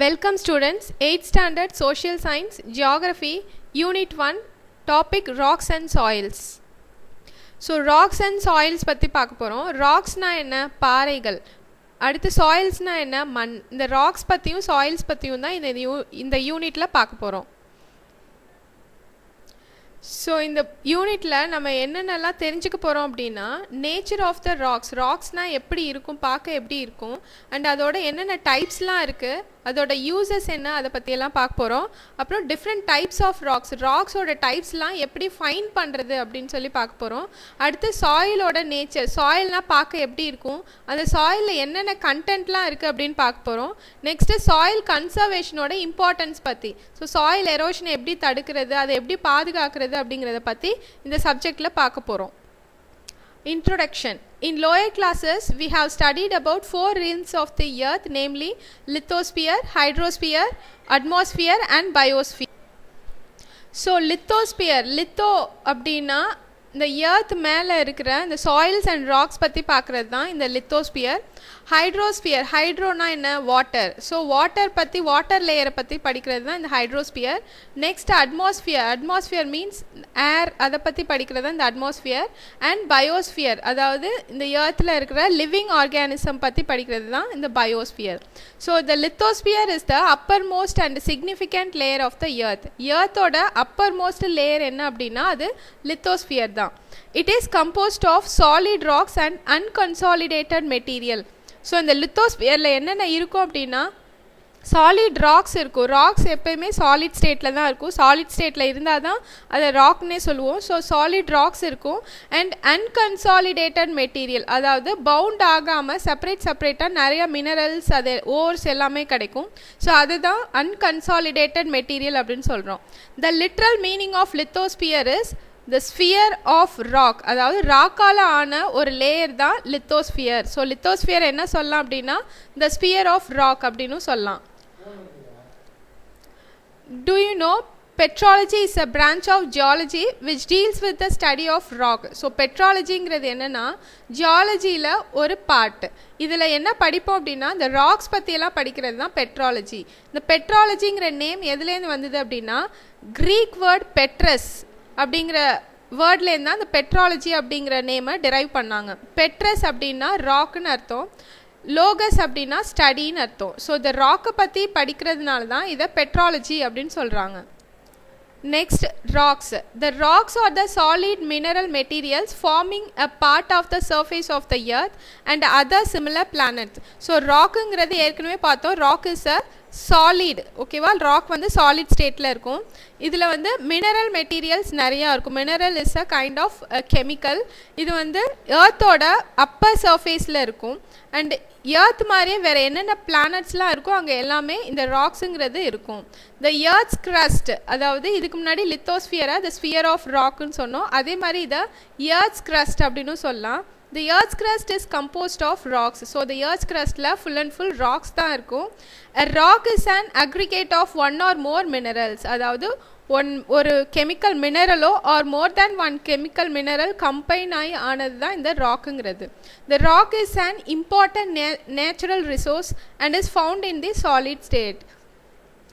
Welcome students, 8th standard social science, geography, unit 1, topic rocks and soils. So rocks and soils பத்தி பார்க்க போறோம். rocks னா என்ன? பாறைகள். அடுத்து soils னா என்ன? மண். இந்த rocks பத்தியும் soils பத்தியும் தான் இந்த யூனிட்ல பார்க்க போறோம். ஸோ இந்த யூனிட்டில் நம்ம என்னென்னலாம் தெரிஞ்சுக்க போகிறோம் அப்படின்னா நேச்சர் ஆஃப் த ராக்ஸ்னால் எப்படி இருக்கும், பார்க்க எப்படி இருக்கும், அண்ட் அதோட என்னென்ன டைப்ஸ்லாம் இருக்குது, அதோட யூசஸ் என்ன, அதை பற்றியெல்லாம் பார்க்க போகிறோம். அப்புறம் டிஃப்ரெண்ட் டைப்ஸ் ஆஃப் ராக்ஸோட டைப்ஸ்லாம் எப்படி ஃபைண்ட் பண்ணுறது அப்படின்னு சொல்லி பார்க்க போகிறோம். அடுத்து சாயிலோட நேச்சர், சாயில்னால் பார்க்க எப்படி இருக்கும், அந்த சாயிலில் என்னென்ன கண்டென்ட்லாம் இருக்குது அப்படின்னு பார்க்க போகிறோம். நெக்ஸ்ட்டு சாயில் கன்சர்வேஷனோட இம்பார்ட்டன்ஸ் பற்றி, ஸோ சாயில் எரோஷனை எப்படி தடுக்கிறது, அதை எப்படி பாதுகாக்கிறது அப்படிங்கிறத பற்றி இந்த சப்ஜெக்டில் பார்க்க போகிறோம். Introduction. In lower classes, we have studied about 4 rings of the earth, namely lithosphere, hydrosphere, atmosphere and biosphere. So lithosphere, litho அப்படின்னா இந்த earth மேலே இருக்கிற இந்த சாயில்ஸ் அண்ட் ராக்ஸ் பற்றி பார்க்குறது தான் இந்த லித்தோஸ்பியர். ஹைட்ரோஸ்பியர், ஹைட்ரோனா என்ன? வாட்டர். ஸோ வாட்டர் பற்றி, வாட்டர் லேயரை பற்றி படிக்கிறது தான் இந்த hydrosphere. Next atmosphere, atmosphere means air, அதை பற்றி படிக்கிறது தான் இந்த அட்மாஸ்பியர். அண்ட் பயோஸ்பியர், அதாவது இந்த எர்த்தில் இருக்கிற லிவிங் ஆர்கானிசம் பற்றி படிக்கிறது தான் இந்த biosphere. So the lithosphere is the uppermost and significant layer of the earth. எர்த்தோட அப்பர் மோஸ்ட் லேயர் என்ன அப்படின்னா அது லித்தோஸ்பியர் தான். It is composed of solid rocks and unconsolidated material. So இந்த லித்தோஸ்பியரில் என்னென்ன இருக்கும் அப்படின்னா சாலிட் ராக்ஸ் இருக்கும். ராக்ஸ் எப்போயுமே சாலிட் ஸ்டேட்டில் தான் இருக்கும். சாலிட் ஸ்டேட்டில் இருந்தால் தான் அதை ராக்னே சொல்லுவோம். ஸோ சாலிட் ராக்ஸ் இருக்கும். அண்ட் அன்கன்சாலிடேட்டட் மெட்டீரியல், அதாவது பவுண்ட் ஆகாமல் செப்பரேட்டாக நிறைய மினரல்ஸ், அது ஓர்ஸ் எல்லாமே கிடைக்கும். ஸோ அதுதான் அன்கன்சாலிடேட்டட் மெட்டீரியல் அப்படின்னு சொல்கிறோம். The literal meaning of lithosphere is the sphere of rock, அதாவது ராக்கால் ஆன ஒரு லேயர் தான் லித்தோஸ்பியர். ஸோ லித்தோஸ்பியர் என்ன சொல்லலாம் அப்படின்னா the sphere of rock அப்படின்னு சொல்லலாம். Do you know petrology is a branch of geology which deals with the study of rock. So பெட்ராலஜிங்கிறது என்னென்னா ஜியாலஜியில் ஒரு பார்ட். இதில் என்ன படிப்போம் அப்படின்னா இந்த ராக்ஸ் பற்றியெல்லாம் படிக்கிறது தான் பெட்ராலஜி. இந்த பெட்ராலஜிங்கிற நேம் எதுலேருந்து வந்தது அப்படின்னா க்ரீக் வேர்ட் பெட்ரஸ் அப்படிங்கிற வேர்ட்லேருந்து தான் இந்த பெட்ராலஜி அப்படிங்கிற நேமை டிரைவ் பண்ணாங்க. பெட்ரஸ் அப்படின்னா ராக்குன்னு அர்த்தம், லோகஸ் அப்படின்னா ஸ்டடின்னு அர்த்தம். ஸோ இந்த ராக்கை பற்றி படிக்கிறதுனால தான் இதை பெட்ராலஜி அப்படின்னு சொல்கிறாங்க. Next, rocks. The rocks are the solid mineral materials forming a part of the surface of the earth and other similar planets. So rockங்கிறது ஏற்கனவே பார்த்தோம், rock is a solid. ஓகேவா, ராக் வந்து சாலிட் ஸ்டேட்டில் இருக்கும். இதில் வந்து மினரல் மெட்டீரியல்ஸ் நிறையா இருக்கும். Mineral is a kind of chemical. இது வந்து எர்த்தோட அப்பர் சர்ஃபேஸில் இருக்கும். அண்ட் எர்த் மாதிரியே வேறு என்னென்ன பிளானட்ஸ்லாம் இருக்கோ அங்கே எல்லாமே இந்த ராக்ஸுங்கிறது இருக்கும். த எர்த்ஸ் கிரஸ்ட், அதாவது இதுக்கு முன்னாடி லித்தோஸ்பியரை த ஸ்பியர் ஆஃப் ராக்குன்னு சொன்னோம், அதே மாதிரி இதை எர்த்ஸ் கிரஸ்ட் அப்படின்னு சொல்லலாம். The earth's crust is composed of rocks. So the earth's crustல full and full rocks தான் இருக்கும். A rock is an aggregate of one or more minerals. அதாவது ஒரு கெமிக்கல் மினரலோ or more than one chemical mineral combine ஆகி ஆனது தான் இந்த ராக்குங்கிறது. The rock is an important natural resource and is found in the solid state.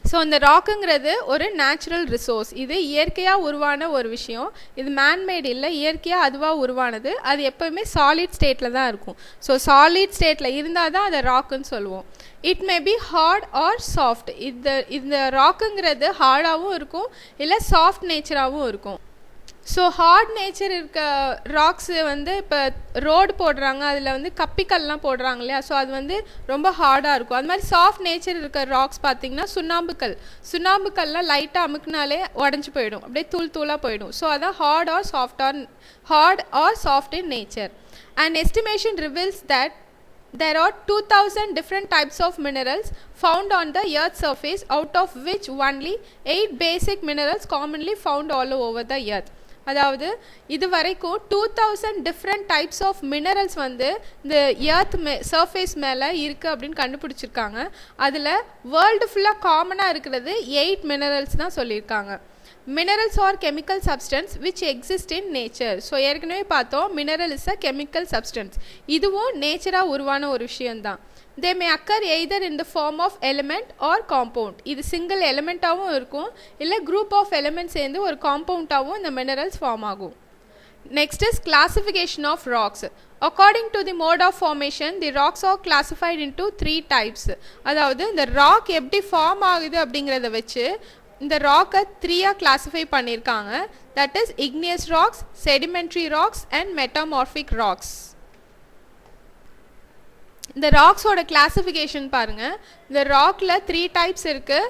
So இந்த ராக்குங்கிறது ஒரு நேச்சுரல் ரிசோர்ஸ். இது இயற்கையாக உருவான ஒரு விஷயம். இது மேன்மேட் இல்லை, இயற்கையாக அதுவாக உருவானது. அது எப்போவுமே சாலிட் ஸ்டேட்டில் தான் இருக்கும். ஸோ சாலிட் ஸ்டேட்டில் இருந்தால் தான் அதை ராக்குன்னு சொல்லுவோம். It may be hard or soft. இந்த ராக்குங்கிறது ஹார்டாகவும் இருக்கும், இல்லை சாஃப்ட் நேச்சராகவும் இருக்கும். ஸோ ஹார்ட் நேச்சர் இருக்க ராக்ஸு வந்து இப்போ ரோடு போடுறாங்க, அதில் வந்து கப்பிக்கல்லாம் போடுறாங்க இல்லையா, ஸோ அது வந்து ரொம்ப ஹார்டாக இருக்கும். அது மாதிரி சாஃப்ட் நேச்சர் இருக்க ராக்ஸ் பார்த்திங்கன்னா சுண்ணாம்புக்கல்லாம் லைட்டாக அமுக்குனாலே உடஞ்சி போயிடும், அப்படியே தூளாக போயிடும். ஸோ அதான் hard or soft in nature. And estimation reveals that there are 2000 different types of minerals found on the earth's surface, out of which only 8 basic minerals commonly found all over the earth. அதாவது இது வரைக்கும் 2000 different types of minerals வந்து இந்த earth surface மேலே இருக்குது அப்படின்னு கண்டுபிடிச்சிருக்காங்க. அதில் வேர்ல்டு ஃபுல்லாக காமனாக இருக்கிறது 8 மினரல்ஸ் தான் சொல்லியிருக்காங்க. Minerals R chemical substance which exist in nature. So ஏற்கனவே பார்த்தோம் mineral is a chemical substance. இதுவும் நேச்சராக உருவான ஒரு விஷயந்தான். they may occur either in the form of element or compound. இது single elementாவும் இருக்கும் இல்ல group of elements சேர்ந்து ஒரு compoundாவும் இந்த minerals form ஆகும். Next is classification of rocks. According to the mode of formation, the rocks are classified into 3 types. அதாவது இந்த rock எப்படி form ஆகுது அப்படிங்கறத வச்சு இந்த rock 3 classify பண்ணிருக்காங்க. That is igneous rocks, sedimentary rocks and metamorphic rocks. இந்த rocks ஓட classification பாருங்க. இந்த rockல 3 types இருக்கு.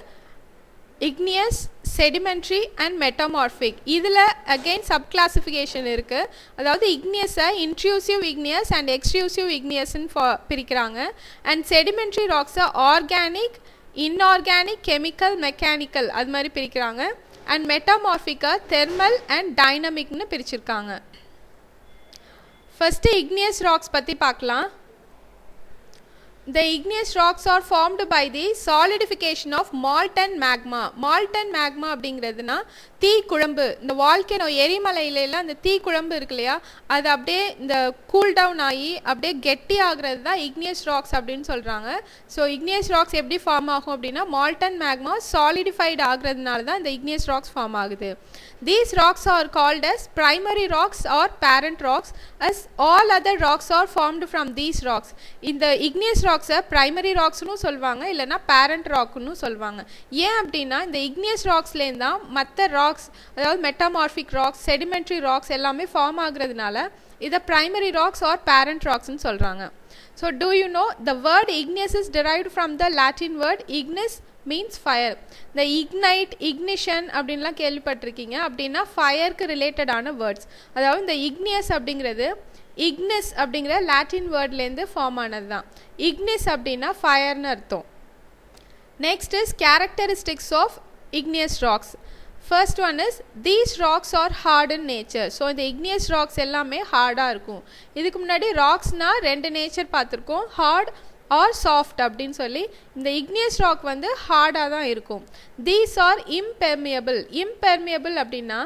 igneous, sedimentary and metamorphic. இதுல again sub classification இருக்கு. அதாவது igneous intrusive igneous and extrusive igneous ன்னு பிரிக்கிறாங்க. and sedimentary rocks organic, inorganic, chemical, mechanical அது மாதிரி பிரிக்கிறாங்க. and metamorphic thermal and dynamic ன்னு பிரிச்சிருக்காங்க. first igneous rocks பத்தி பார்க்கலாம். The igneous rocks are formed by the solidification of molten magma. Molten magma அப்படிங்கிறதுனா தீ குழம்பு. இந்த வால்கேனோ எரிமலையில எல்லாம் அந்த தீ குழம்பு இருக்கு இல்லையா, அது அப்படியே இந்த கூல் டவுன் ஆகி அப்படியே கெட்டி ஆகுறது தான் இக்னியஸ் ராக்ஸ் அப்படின்னு சொல்கிறாங்க. ஸோ இக்னியஸ் ராக்ஸ் எப்படி ஃபார்ம் ஆகும் அப்படின்னா மால்டன் மேக்மா சாலிடிஃபைடு ஆகுறதுனால தான் இந்த இக்னியஸ் ராக்ஸ் ஃபார்ம் ஆகுது. These rocks are called as primary rocks or parent rocks, as all other rocks are formed from these rocks. இந்த igneous rocks primary rocks னு சொல்வாங்க இல்லனா parent rock னு சொல்வாங்க. ஏன் அப்படினா இந்த igneous rocks ல இருந்தா மத்த rocks அதாவது metamorphic rocks, sedimentary rocks எல்லாமே ஃபார்ம் ஆகுறதுனால இத primary rocks or parent rocks னு சொல்றாங்க. So do you know the word igneous is derived from the Latin word ignis means fire. The ignite, ignition அப்படின்லாம் கேள்விப்பட்டிருக்கீங்க. அப்படின்னா ஃபயருக்கு ரிலேட்டடான வேர்ட்ஸ். அதாவது இந்த igneous அப்படிங்கிறது ignis அப்படிங்கிற லாட்டின் வேர்ட்லேருந்து ஃபார்ம் ஆனது தான். ignis அப்படின்னா ஃபயர்னு அர்த்தம். Next is characteristics of igneous rocks. First one is these rocks are hard in nature. So இந்த igneous rocks எல்லாமே ஹார்டாக இருக்கும். இதுக்கு முன்னாடி ராக்ஸ்னால் 2 நேச்சர் பார்த்துருக்கோம், ஹார்ட் ஆர் சாஃப்ட் அப்படின்னு சொல்லி. இந்த igneous rock வந்து ஹார்டாக தான் இருக்கும். These are impermeable. Impermeable அப்படின்னா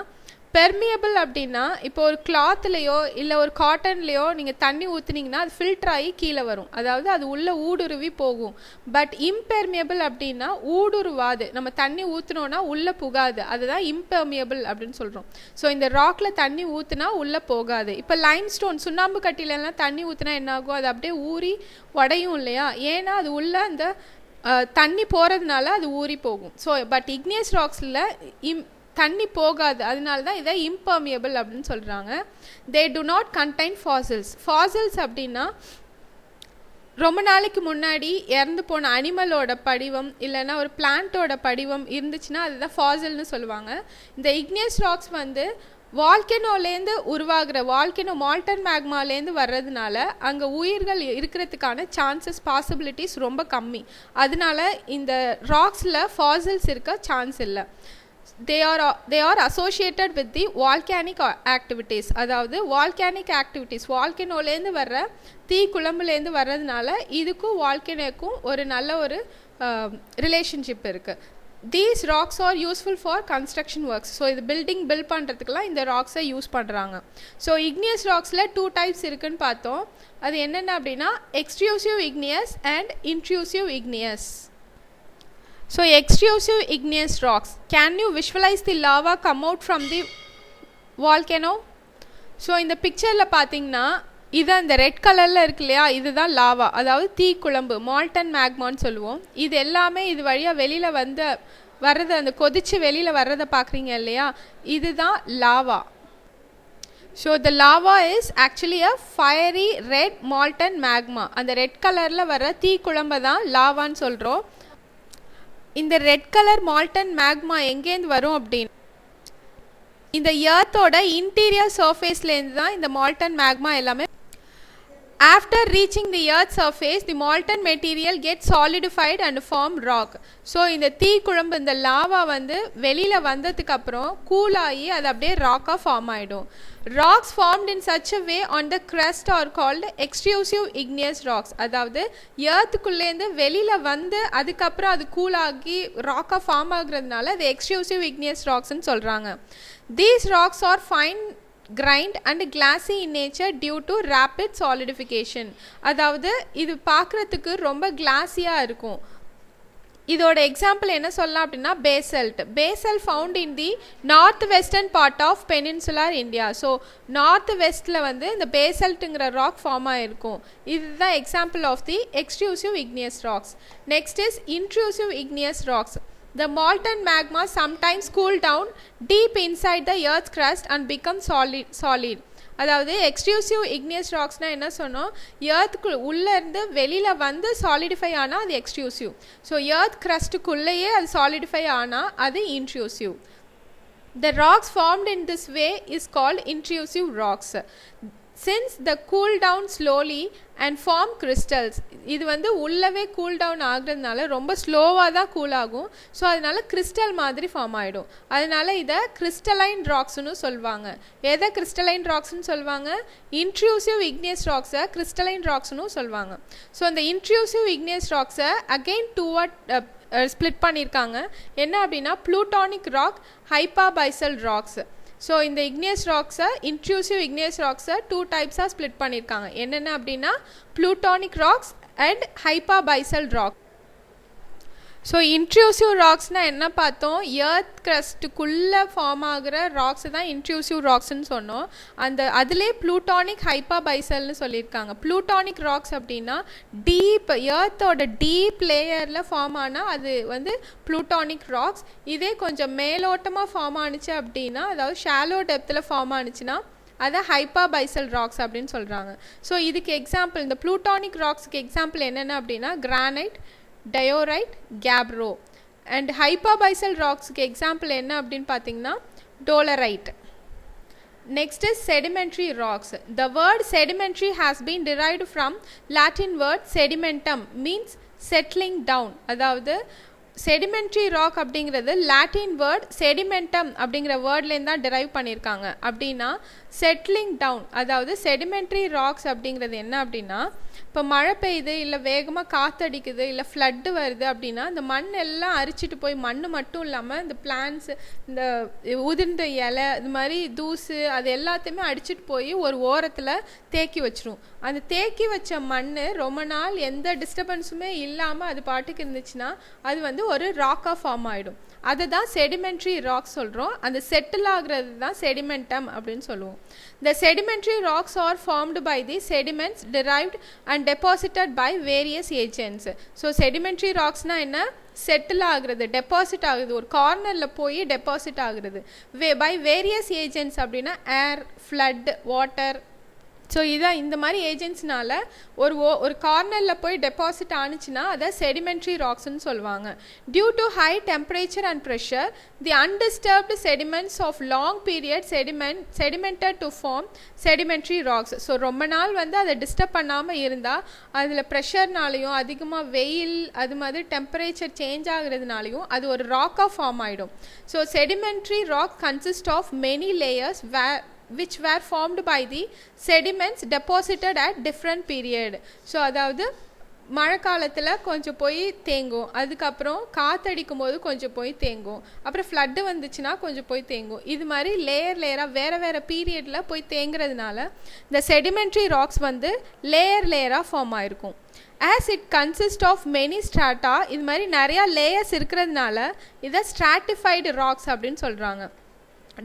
பெர்மியபிள் அப்படின்னா இப்போ ஒரு கிளாத்லேயோ இல்லை ஒரு காட்டன்லேயோ நீங்கள் தண்ணி ஊற்றுனீங்கன்னா அது ஃபில்டர் ஆகி கீழே வரும், அதாவது அது உள்ளே ஊடுருவி போகும். பட் இம்பெர்மியபிள் அப்படின்னா ஊடுருவாது, நம்ம தண்ணி ஊற்றுனோன்னா உள்ளே புகாது, அதுதான் இம்பெர்மியபிள் அப்படின்னு சொல்கிறோம். ஸோ இந்த ராக்கில் தண்ணி ஊற்றுனா உள்ளே போகாது. இப்போ லைம்ஸ்டோன் சுண்ணாம்பு கட்டிலெல்லாம் தண்ணி ஊற்றுனா என்ன ஆகும், அது அப்படியே ஊறி உடையும் இல்லையா, ஏன்னா அது உள்ளே அந்த தண்ணி போகிறதுனால அது ஊறி போகும். ஸோ பட் igneous ராக்ஸில் தண்ணி போகாது, அதனால தான் இதை இம்பர்மியபிள் அப்படின்னு சொல்கிறாங்க. They do not contain fossils. Fossils அப்படின்னா ரொம்ப நாளைக்கு முன்னாடி இறந்து போன அனிமலோட படிவம் இல்லைன்னா ஒரு பிளான்ட்டோட படிவம் இருந்துச்சுன்னா அதுதான் ஃபாசில்னு சொல்லுவாங்க. இந்த igneous ராக்ஸ் வந்து வால்கேனோலேருந்து உருவாகிற வால்கேனோ மால்டன் மேக்மாலேருந்து வர்றதுனால அங்கே உயிர்கள் இருக்கிறதுக்கான சான்சஸ் பாசிபிலிட்டிஸ் ரொம்ப கம்மி. அதனால இந்த ராக்ஸில் ஃபாசில்ஸ் இருக்க சான்ஸ் இல்லை. they are associated with the volcanic activities. அதாவது volcanic activities வால்கேனோலேருந்து வர்ற தீ குழம்புலேருந்து வர்றதுனால இதுக்கும் வால்கேனோக்கும் ஒரு நல்ல ஒரு ரிலேஷன்ஷிப் இருக்குது. These rocks are useful for construction works. So இது பில்ட் பண்ணுறதுக்கெலாம் இந்த ராக்ஸை யூஸ் பண்ணுறாங்க. ஸோ igneous ராக்ஸில் 2 types இருக்குன்னு பார்த்தோம். அது என்னென்ன அப்படின்னா extrusive igneous and intrusive igneous. So extrusive igneous rocks. Can you visualize the lava come out from the volcano? So இந்த பிக்சரில் பார்த்தீங்கன்னா இது அந்த ரெட் கலரில் இருக்கு இல்லையா, இதுதான் லாவா, அதாவது தீ குழம்பு, மால்டன் மேக்மான்னு சொல்லுவோம். இது எல்லாமே இது வழியாக வெளியில் வர்றது, அந்த கொதிச்சு வெளியில் வர்றதை பார்க்குறீங்க இல்லையா, இதுதான் lava. So the lava is actually a fiery red molten magma. அந்த ரெட் கலரில் வர்ற தீ குழம்பை தான் லாவான்னு சொல்கிறோம். இந்த ரெட் கலர் மால்டன் மேக்மா எங்கேருந்து வரும் அப்படின்னு இந்த எர்த்தோட இன்டீரியர் சர்ஃபேஸ்லேருந்து தான் இந்த மால்டன் மேக்மா எல்லாமே. After reaching the earth surface, the molten material gets solidified and form rock. So இந்த தீ குழம்பு இந்த லாவா வந்து வெளியில் வந்ததுக்கு அப்புறம் கூலாகி அது அப்படியே ராக்காக ஃபார்ம் ஆகிடும். Rocks formed in such a way on the crust are called extrusive igneous rocks. அதாவது எர்த்துக்குள்ளேருந்து வெளியில் வந்து அதுக்கப்புறம் அது கூலாகி ராக்காக ஃபார்ம் ஆகுறதுனால அது extrusive igneous rocksன்னு சொல்கிறாங்க. These rocks are fine grind and glassy in nature due to rapid solidification. அதாவது இது பார்க்குறதுக்கு ரொம்ப கிளாஸியாக இருக்கும். இதோட எக்ஸாம்பிள் என்ன சொல்லலாம் அப்படின்னா basalt found in the north western part of peninsular India. So north வெஸ்ட்டில் வந்து இந்த பேசல்ட்டுங்கிற ராக் ஃபார்ம் ஆகிருக்கும். இதுதான் example of the extrusive igneous rocks. Next is intrusive igneous rocks. The molten magma sometimes cool down deep inside the earth's crust and become solid. அதாவது extrusive igneous ராக்ஸ்னால் என்ன சொன்னோம், எர்த்துக்கு உள்ளேருந்து வெளியில் வந்து சாலிடிஃபை ஆனால் அது எக்ஸ்ட்ரூசிவ். ஸோ எர்த் க்ரஸ்ட்டுக்குள்ளேயே அது solidify ஆனால் அது intrusive. The rocks formed in this way is called intrusive rocks. Since the cool down slowly and form crystals, இது வந்து உள்ளவே கூல் டவுன் ஆகுறதுனால ரொம்ப ஸ்லோவாக தான் கூல் ஆகும். ஸோ அதனால கிறிஸ்டல் மாதிரி ஃபார்ம் ஆகிடும். அதனால இதை கிறிஸ்டலைன் ராக்ஸ்னு சொல்லுவாங்க. எதை கிறிஸ்டலைன் ராக்ஸ்னு சொல்லுவாங்க? இன்ட்ரூசிவ் இக்னியஸ் ராக்ஸை கிறிஸ்டலைன் ராக்ஸ்னு சொல்லுவாங்க. ஸோ அந்த இன்ட்ரூசிவ் இக்னியஸ் ராக்ஸை அகெயின் ஸ்ப்ளிட் பண்ணியிருக்காங்க. என்ன அப்படின்னா plutonic rock, hypabyssal rocks. So இந்த இக்னியஸ் ராக்ஸை இன்ட்ரூசிவ் இக்னியஸ் ராக்ஸை 2 டைப்ஸாக ஸ்ப்ளிட் பண்ணியிருக்காங்க. என்னென்ன அப்படின்னா plutonic rocks and hypabyssal rock. So intrusive ராக்ஸ்னால் என்ன பார்த்தோம், எர்த் க்ரஸ்ட்டுக்குள்ளே ஃபார்ம் ஆகிற ராக்ஸ் தான் இன்ட்ரூசிவ் ராக்ஸ்ன்னு சொன்னோம். அதிலே ப்ளூட்டானிக் ஹைப்பாபைசல்னு சொல்லியிருக்காங்க. ப்ளூட்டானிக் ராக்ஸ் அப்படின்னா டீப் எர்த்தோட டீப் லேயரில் ஃபார்ம் ஆனால் அது வந்து ப்ளூட்டானிக் ராக்ஸ். இதே கொஞ்சம் மேலோட்டமாக ஃபார்ம் ஆனிச்சு அப்படின்னா, அதாவது ஷாலோ டெப்த்தில் ஃபார்ம் ஆனிச்சுன்னா அதை ஹைப்பாபைசல் ராக்ஸ் அப்படின்னு சொல்கிறாங்க. ஸோ இதுக்கு எக்ஸாம்பிள், இந்த ப்ளூட்டானிக் ராக்ஸுக்கு எக்ஸாம்பிள் என்னென்ன அப்படின்னா granite, diorite, gabbro. And ஹைப்பாபைசல் ராக்ஸுக்கு example என்ன அப்படின்னு பார்த்தீங்கன்னா டோலரைட். Next is sedimentary rocks. The word sedimentary has been derived from Latin word sedimentum, means settling down. அதாவது செடிமெண்ட்ரி ராக் அப்படிங்கிறது லாட்டின் வேர்ட் செடிமெண்டம் அப்படிங்கிற வேர்ட்லேருந்து தான் டிரைவ் பண்ணியிருக்காங்க. அப்படின்னா செட்டிலிங் டவுன். அதாவது செடிமெண்ட்ரி ராக்ஸ் அப்படிங்கிறது என்ன அப்படின்னா, இப்போ மழை பெய்யுது, இல்லை வேகமாக காற்றடிக்குது, இல்லை ஃப்ளட்டு வருது அப்படின்னா இந்த மண் எல்லாம் அரிச்சிட்டு போய், மண் மட்டும் இல்லாமல் இந்த பிளான்ஸ், இந்த உதிர்ந்த இலை, இது மாதிரி தூசு, அது எல்லாத்தையுமே அடிச்சுட்டு போய் ஒரு ஓரத்தில் தேக்கி வச்சிரும். அந்த தேக்கி வச்ச மண் ரொம்ப நாள் எந்த டிஸ்டர்பன்ஸுமே இல்லாமல் அது பாட்டுக்கு இருந்துச்சுன்னா அது வந்து ஒரு ராக்காக ஃபார்ம் ஆகிடும். அதை தான் செடிமெண்ட்ரி ராக்ஸ் சொல்கிறோம். அந்த செட்டில் ஆகிறது தான் செடிமெண்டம் அப்படின்னு சொல்லுவோம். The sedimentary rocks are formed by the sediments derived and deposited by various agents. So sedimentary rocksனா என்ன, செட்டில் ஆகுறது, டெபாசிட் ஆகுது, ஒரு கார்னரில் போய் டெபாசிட் ஆகுறது பை வேரியஸ் ஏஜென்ட்ஸ். அப்படின்னா ஏர், ஃப்ளட், வாட்டர். ஸோ இதான் இந்த மாதிரி ஏஜென்ட்ஸ்னால ஒரு கார்னரில் போய் டெபாசிட் ஆனிச்சுன்னா அதை செடிமெண்ட்ரி ராக்ஸ்ன்னு சொல்லுவாங்க. Due to high temperature and pressure, the undisturbed sediments of long period sedimented to form sedimentary rocks. So ரொம்ப நாள் வந்து அதை டிஸ்டர்ப் பண்ணாமல் இருந்தால் அதில் ப்ரெஷர்னாலையும் அதிகமாக வெயில் அது மாதிரி டெம்பரேச்சர் சேஞ்ச் ஆகுறதுனாலையும் அது ஒரு ராக்காக ஃபார்ம் ஆகிடும். So sedimentary rock consist of many layers which were formed by the sediments deposited at different period. So அதாவது மழை காலத்தில் கொஞ்சம் போய் தேங்கும், அதுக்கப்புறம் காற்றடிக்கும் போது கொஞ்சம் போய் தேங்கும், அப்புறம் ஃப்ளட்டு வந்துச்சுன்னா கொஞ்சம் போய் தேங்கும். இது மாதிரி லேயராக வேறு பீரியடில் போய் தேங்குறதுனால இந்த செடிமெண்ட்ரி ராக்ஸ் வந்து லேயராக ஃபார்ம் ஆகிருக்கும். As it consist of many strata, இது மாதிரி நிறையா லேயர்ஸ் இருக்கிறதுனால இதை ஸ்ட்ராட்டிஃபைடு ராக்ஸ் அப்படின்னு சொல்கிறாங்க.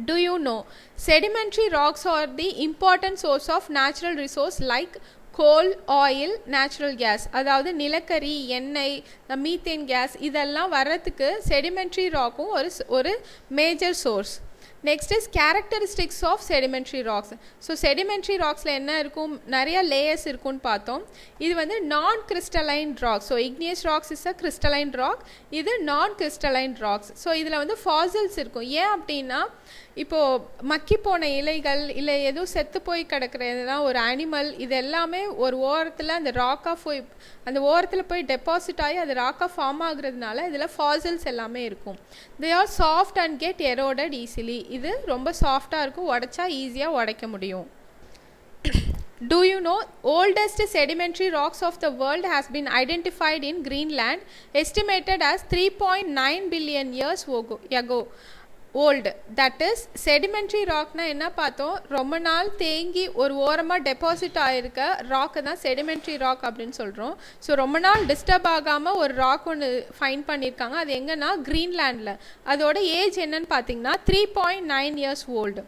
Do you know sedimentary rocks are the important source of natural resource like coal, oil, natural gas. அதாவது நிலக்கரி, எண்ணெய், மீத்தேன் கேஸ் இதெல்லாம் வர்றதுக்கு செடிமெண்ட்ரி ராக்கும் ஒரு major source. Next is characteristics of sedimentary rocks. So sedimentary ராக்ஸில் என்ன இருக்கும், நிறைய லேயர்ஸ் இருக்கும்னு பார்த்தோம். இது வந்து non crystalline rock. So igneous rocks is a crystalline rock, இது நான் கிறிஸ்டலைன் ராக்ஸ். ஸோ இதில் வந்து ஃபாசில்ஸ் இருக்கும். ஏன் அப்படின்னா இப்போது மக்கி போன இலைகள், இல்லை எதுவும் செத்து போய் கிடக்கிற எதுனா ஒரு அனிமல், இது எல்லாமே ஒரு ஓரத்தில் அந்த ராக்காக போய் அந்த ஓரத்தில் போய் டெபாசிட் ஆகி அது ராக்காக ஃபார்ம் ஆகுறதுனால இதில் ஃபாசில்ஸ் எல்லாமே இருக்கும். They are soft and get eroded easily. இது ரொம்ப சாஃப்டாக இருக்கும், உடைச்சா ஈஸியாக உடைக்க முடியும். Do you know oldest sedimentary rocks of the world has been identified in Greenland, estimated as 3.9 billion years ago. old, that is sedimentary rockனா என்ன பார்த்தோம், ரொம்ப நாள் தேங்கி ஒரு ஓரமாக டெபாசிட் ஆகிருக்க ராக்கு தான் sedimentary rock அப்படின்னு சொல்கிறோம். ஸோ ரொம்ப நாள் டிஸ்டர்ப் ஆகாமல் ஒரு ராக் ஒன்று ஃபைண்ட் பண்ணியிருக்காங்க. அது எங்கன்னா கிரீன்லேண்டில். அதோட ஏஜ் என்னன்னு பார்த்தீங்கன்னா 3.9 years old.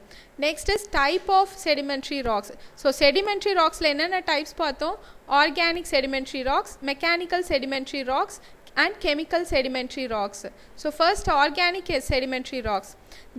Next is type of sedimentary rocks. So sedimentary rocksல என்னென்ன டைப்ஸ் பார்த்தோம், organic sedimentary rocks, mechanical sedimentary rocks and chemical sedimentary rocks. So first, organic sedimentary rocks.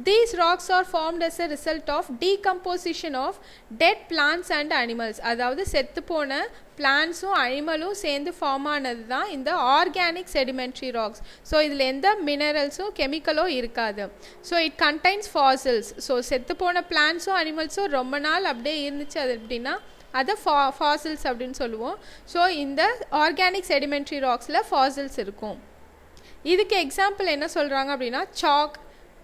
These rocks are formed as a result of decomposition of dead plants and animals. அதாவது செத்து போன பிளான்ஸும் அனிமலும் சேர்ந்து form ஆனது தான் இந்த organic sedimentary rocks. So இதில் எந்த மினரல்ஸும் கெமிக்கலோ இருக்காது. So it contains fossils. So செத்து போன பிளான்ஸும் அனிமல்ஸும் ரொம்ப நாள் அப்படியே இருந்துச்சு அது எப்படின்னா அதை ஃபாசில்ஸ் அப்படின்னு சொல்லுவோம். ஸோ இந்த ஆர்கானிக் செடிமெண்ட்ரி ராக்ஸில் ஃபாசில்ஸ் இருக்கும். இதுக்கு எக்ஸாம்பிள் என்ன சொல்கிறாங்க அப்படின்னா சாக்,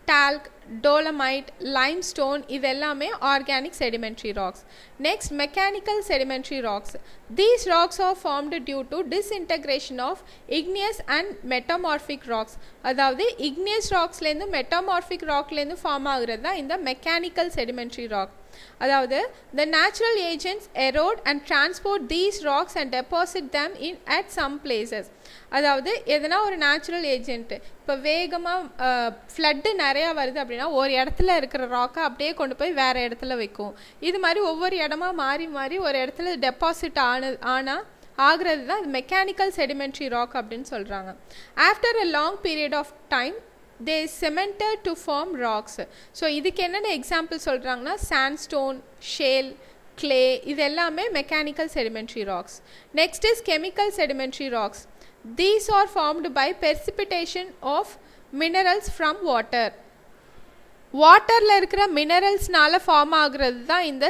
talc, dolomite, limestone, இது எல்லாமே organic sedimentary rocks. Next, mechanical sedimentary rocks. These rocks are formed due to disintegration of igneous and metamorphic rocks. அதாவது igneous rocksலேருந்து metamorphic rockலேருந்து ஃபார்ம் ஆகுறது தான் இந்த mechanical sedimentary rock. அதாவது the natural agents erode and transport these rocks and deposit them in at some places. அதாவது எதனா ஒரு natural agent இப்போ வேகமாக ஃப்ளட்டு நிறையா வருது அப்படின்னா ஒரு இடத்துல இருக்கிற ராக்கை அப்படியே கொண்டு போய் வேறு இடத்துல வைக்கும். இது மாதிரி ஒவ்வொரு இடமா மாறி மாறி ஒரு இடத்துல டெபாசிட் ஆகிறது தான் மெக்கானிக்கல் செடிமெண்ட்ரி ராக் அப்படின்னு சொல்கிறாங்க. After a long period of time they cemented to form rocks. ஸோ இதுக்கு என்னென்ன எக்ஸாம்பிள் சொல்கிறாங்கன்னா சாண்ட்ஸ்டோன், ஷேல், clay, இது எல்லாமே mechanical sedimentary rocks. Next is chemical sedimentary rocks. These are formed by precipitation of minerals from water. வாட்டரில் இருக்கிற மினரல்ஸ்னால form ஆகுறது தான் இந்த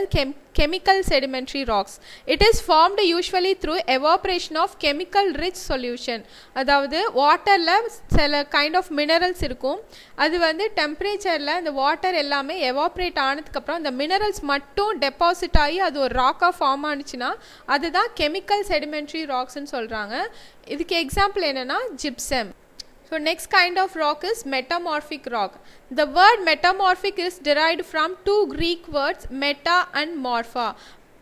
chemical sedimentary rocks. It is formed usually through evaporation of chemical rich solution. அதாவது வாட்டரில் சில kind of minerals இருக்கும். அது வந்து டெம்பரேச்சரில் அந்த வாட்டர் எல்லாமே எவாப்ரேட் ஆனதுக்கப்புறம் அந்த மினரல்ஸ் மட்டும் டெபாசிட் ஆகி அது ஒரு ராக்காக ஃபார்ம் ஆனிச்சுன்னா அதுதான் கெமிக்கல் செடிமெண்ட்ரி ராக்ஸ்ன்னு சொல்கிறாங்க. இதுக்கு எக்ஸாம்பிள் என்னென்னா gypsum. So next kind of rock is metamorphic rock. The word metamorphic is derived from two Greek words meta and morpha.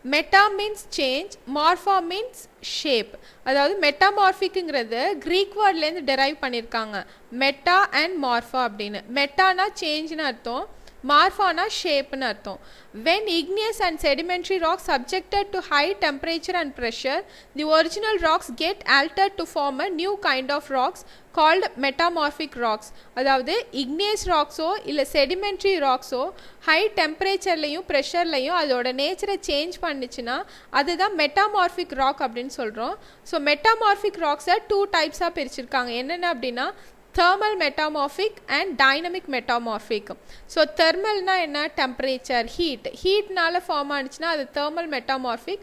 Meta means change, morpha means shape. அதாவது மெட்டாமார்பிக்ங்கிறது Greek வேர்ட்லேருந்து derive பண்ணியிருக்காங்க, meta and மார்ஃபா அப்படின்னு. மெட்டானா சேஞ்ச்னு அர்த்தம், மார்ஃபானா ஷேப்னு அர்த்தம். When igneous and sedimentary rocks subjected to high temperature and pressure, the original rocks get altered to form a new kind of rocks called metamorphic rocks. அதாவது igneous ராக்ஸோ இல்லை sedimentary ராக்ஸோ high டெம்பரேச்சர்லையும் ப்ரெஷர்லையும் அதோட நேச்சரை change பண்ணிச்சுன்னா அதுதான் metamorphic rock அப்படின்னு சொல்கிறோம். So metamorphic ராக்ஸை 2 டைப்ஸாக பிரிச்சிருக்காங்க. என்னென்ன அப்படின்னா thermal metamorphic and dynamic metamorphic. So தெர்மல்னா என்ன, டெம்பரேச்சர், ஹீட்னால ஃபார்ம் ஆனிச்சுன்னா அது thermal metamorphic.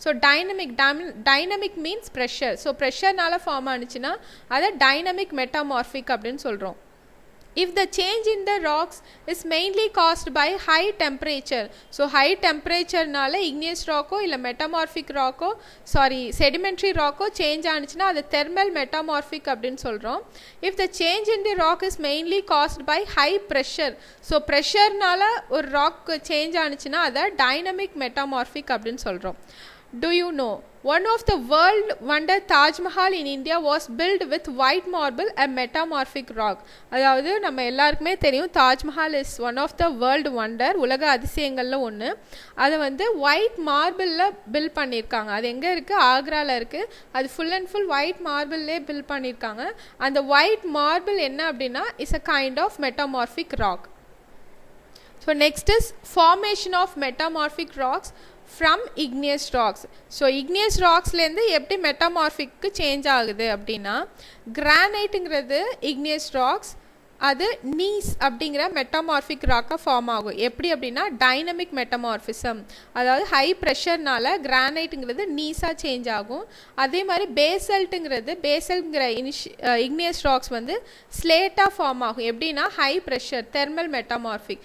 So dynamic means pressure. So ப்ரெஷர்னால ஃபார்ம் ஆனிச்சுன்னா அதை டைனமிக் மெட்டாமார்பிக் அப்படின்னு சொல்கிறோம். If the change in the rocks is mainly caused by high temperature, so high temperature-நால igneous rock-ஓ இல்லை metamorphic rock-ஓ sedimentary rock-ஓ change ஆனிச்சுன்னா அது thermal metamorphic அப்படின்னு சொல்கிறோம். If the change in the rock is mainly caused by high pressure, so pressure-நால ஒரு rock change ஆனிச்சுன்னா அதை dynamic metamorphic அப்படின்னு சொல்கிறோம். Do you know, one of the world wonder Taj Mahal in India was built with white marble, a metamorphic rock. அதாவது நம்ம எல்லாருக்குமே தெரியும் Taj Mahal is one of the world wonder, உலக அதிசயங்களில் ஒன்று. அதை வந்து ஒயிட் மார்பிளில் பில்ட் பண்ணியிருக்காங்க. அது எங்கே இருக்குது, ஆக்ராவில் இருக்குது. அது ஃபுல் அண்ட் ஃபுல் ஒயிட் மார்பிள்லே பில்ட் பண்ணியிருக்காங்க. அந்த ஒயிட் மார்பிள் என்ன அப்படின்னா is a kind of metamorphic rock. So next is formation of metamorphic rocks from igneous rocks. So igneous ராக்ஸ்லேருந்து எப்படி மெட்டாமார்பிக்கு சேஞ்ச் ஆகுது அப்படின்னா கிரானைட்டுங்கிறது igneous ராக்ஸ், அது நீஸ் அப்படிங்கிற மெட்டாமார்பிக் ராக்காக ஃபார்ம் ஆகும். எப்படி அப்படின்னா டைனமிக் மெட்டாமார்பிசம், அதாவது ஹை ப்ரெஷர்னால கிரானைட்டுங்கிறது நீஸாக சேஞ்ச் ஆகும். அதே மாதிரி பேசல்ங்கிற igneous ராக்ஸ் வந்து ஸ்லேட்டாக ஃபார்ம் ஆகும். எப்படின்னா high pressure thermal metamorphic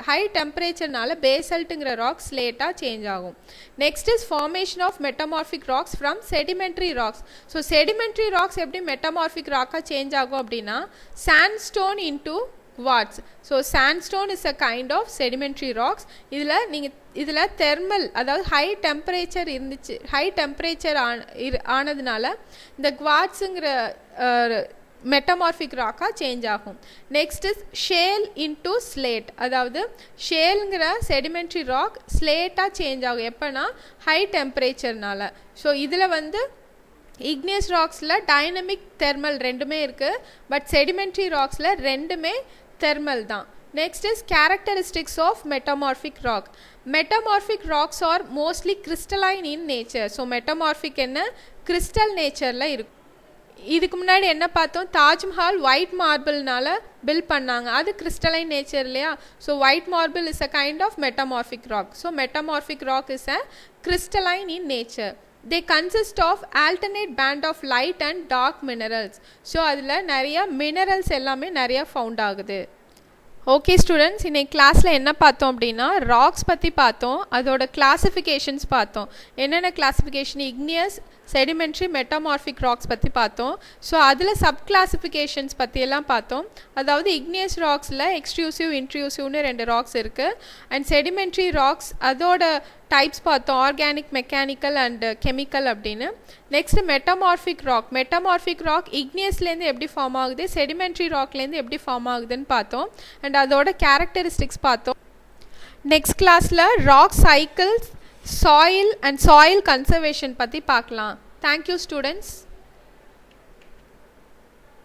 high டெம்பரேச்சர்னால பேசல்ட்டுங்கிற ராக் ஸ்லேட்டாக சேஞ்ச் ஆகும். Next is formation of metamorphic rocks from sedimentary rocks. So sedimentary rocks எப்படி மெட்டாமார்பிக் ராக்காக சேஞ்ச் ஆகும் அப்படின்னா sandstone into quartz. So sandstone is a kind of sedimentary rocks. இதில் thermal, அதாவது ஹை டெம்பரேச்சர் இருந்துச்சு, ஹை டெம்பரேச்சர் ஆனதுனால இந்த குவார்ட்ஸுங்கிற மெட்டமார்பிக் ராக்காக சேஞ்ச் ஆகும். Next is shale into slate. அதாவது ஷேலுங்கிற செடிமெண்ட்ரி ராக் ஸ்லேட்டாக சேஞ்ச் ஆகும் எப்போனா ஹை டெம்பரேச்சர்னால. ஸோ இதில் வந்து இக்னியஸ் ராக்ஸில் டைனமிக் தெர்மல் ரெண்டுமே இருக்குது, பட் செடிமெண்ட்ரி ராக்ஸில் ரெண்டுமே தெர்மல் தான். Next is characteristics of metamorphic rock. Metamorphic rocks are mostly crystalline in nature. So metamorphic என்ன கிறிஸ்டல் நேச்சரில் இருக்கும். இதுக்கு முன்னாடி என்ன பார்த்தோம், தாஜ்மஹால் ஒயிட் மார்பிள்னால பில்ட் பண்ணாங்க, அது கிறிஸ்டலைன் நேச்சர் இல்லையா. So white marble is a kind of metamorphic rock. So metamorphic rock is a crystalline in nature. They consist of alternate band of light and dark minerals. So அதில் நிறைய minerals எல்லாமே நிறைய found ஆகுது. Okay students, இன்னைக்கு கிளாஸில் என்ன பார்த்தோம் அப்படின்னா ராக்ஸ் பற்றி பார்த்தோம், அதோட கிளாஸிஃபிகேஷன்ஸ் பார்த்தோம். என்னென்ன classification, igneous, sedimentary, metamorphic rocks பற்றி பார்த்தோம். ஸோ அதில் சப் கிளாஸிஃபிகேஷன்ஸ் பற்றியெல்லாம் பார்த்தோம். அதாவது இக்னியஸ் ராக்ஸில் எக்ஸ்ட்ரூசிவ் இன்ட்ரூசிவ்னு 2 ராக்ஸ் இருக்குது. அண்ட் செடிமெண்ட்ரி ராக்ஸ் அதோட டைப்ஸ் பார்த்தோம், ஆர்கானிக், மெக்கானிக்கல் அண்ட் கெமிக்கல் அப்படின்னு. Next metamorphic rock. Metamorphic rock இக்னியஸ்லேருந்து எப்படி ஃபார்ம் ஆகுது, செடிமெண்ட்ரி ராக்லேருந்து எப்படி ஃபார்ம் ஆகுதுன்னு பார்த்தோம். அண்ட் அதோட கேரக்டரிஸ்டிக்ஸ் பார்த்தோம். நெக்ஸ்ட் கிளாஸில் rock cycles, soil and soil conservation பற்றி பார்க்கலாம். Thank you students.